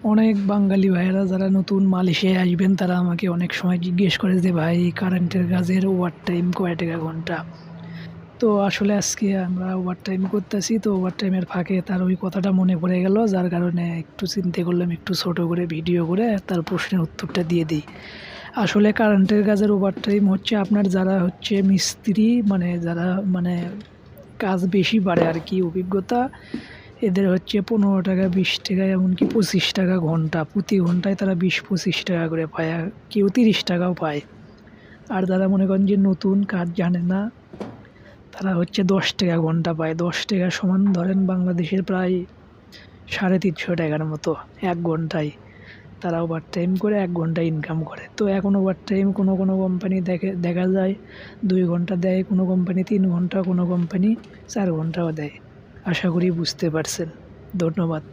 অনেক বাঙালি ভাইয়েরা যারা নতুন মালয়েশিয়ায় আসবেন তারা আমাকে অনেক সময় জিজ্ঞেস করে যে ভাই কারেন্টের কাজের ওভার টাইম কয় টাকা ঘন্টা। তো আসলে আজকে আমরা ওভার টাইম করতেছি, তো ওভার টাইমের ফাঁকে তার ওই কথাটা মনে পড়ে গেল, যার কারণে একটু চিন্তা করলাম একটু ছোট করে ভিডিও করে তার প্রশ্নের উত্তরটা দিয়ে দিই। আসলে কারেন্টের কাজের ওভার টাইম হচ্ছে আপনার যারা হচ্ছে মিস্ত্রি, মানে যারা মানে কাজ বেশি পারে আর কি, অভিজ্ঞতা, এদের হচ্ছে 15 টাকা, 20 টাকা, এমনকি 25 টাকা ঘন্টা। প্রতি ঘন্টায় তারা 20-25 টাকা করে পায়, আর কেউ 30 টাকাও পায়। আর যারা মনে করেন যে নতুন কাজ জানে না, তারা হচ্ছে 10 টাকা ঘন্টা পায়। 10 টাকা সমান ধরেন বাংলাদেশের প্রায় 350 টাকার মতো 1 ঘন্টায়। তারা ওভার টাইম করে 1 ঘন্টা ইনকাম করে। তো এখন ওভার টাইম কোনো কোনো কোম্পানি দেখা যায় 2 ঘন্টা দেয়, কোনো কোম্পানি 3 ঘন্টা, কোনো কোম্পানি 4 ঘন্টাও দেয়। আশা করি বুঝতে পারছেন। ধন্যবাদ।